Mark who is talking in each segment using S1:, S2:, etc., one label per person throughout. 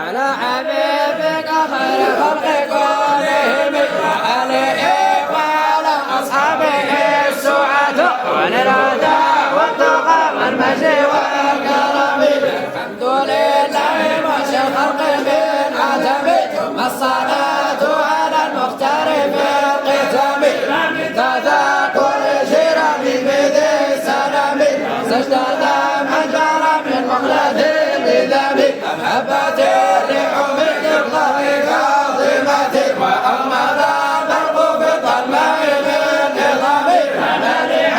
S1: على حبيبك خير خلق كلهم وآله وعلى أصحابه السعداء وللهدى والتقى والمجد والكرم الحمد لله وشر الخلق بالعتم ثم الصلاة على المختار بالقتم منتدى كل جرم بذي السلام سجدة من جرى من مخلد لذنب محبة لحب الله كاظمة وأمر البرق بالظلماء بالنظام وملئ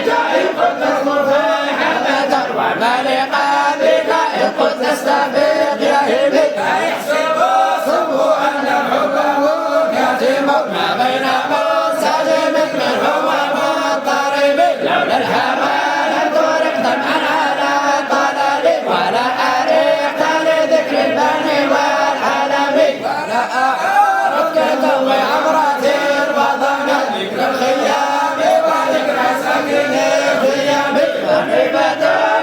S1: جائق تطلب حمدا وملئ بك إن قد تستفيق يهب فيحسب صبوا أن الحب كاتم ما بين منسجم منه ومضطرب لولا الهوى لم ترق دمعا على طلل ولا أريحت لذكر البني والعلم ولا أعرفك توي عبرة الوطن ذكر الخيام وذكر سكن الخيام وحبة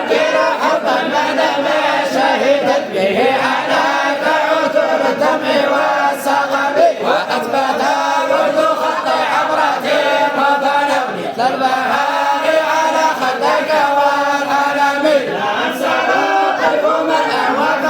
S1: كرا حبا مدام شهدت به عليك عثر الدم والسقم وأثبت الورد خط عبرة الوطن مثل البهار على خدك والألم لا أنسى قلب من أهواك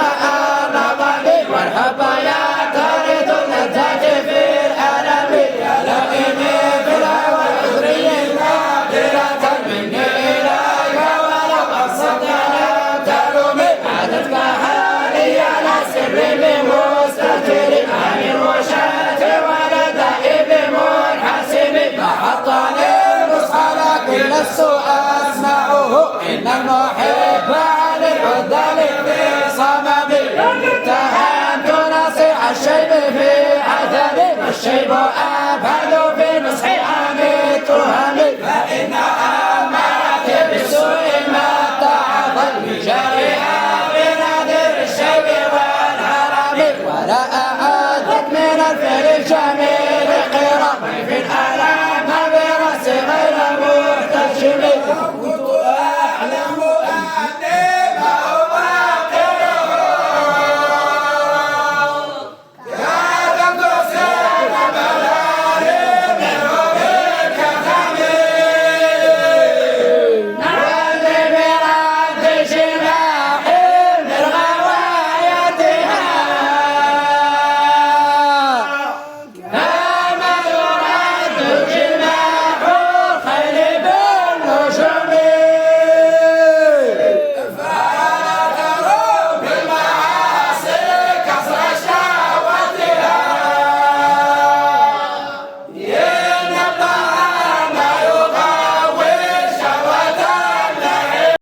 S1: النظم والحب يعترض اللذات في الألم يا لئيمي في الهوى العذري نادرة مني إليك ولو أبسط لا تلومي عادتك هذه على سر بمستتر عن الوشاة ولدائب منحسب فحطني النصح لكن لست أسمعه إن المحب عن العذل في صمم اتهمت نصيح الشيب في عذب والشيب أبهد في نصح عن التهم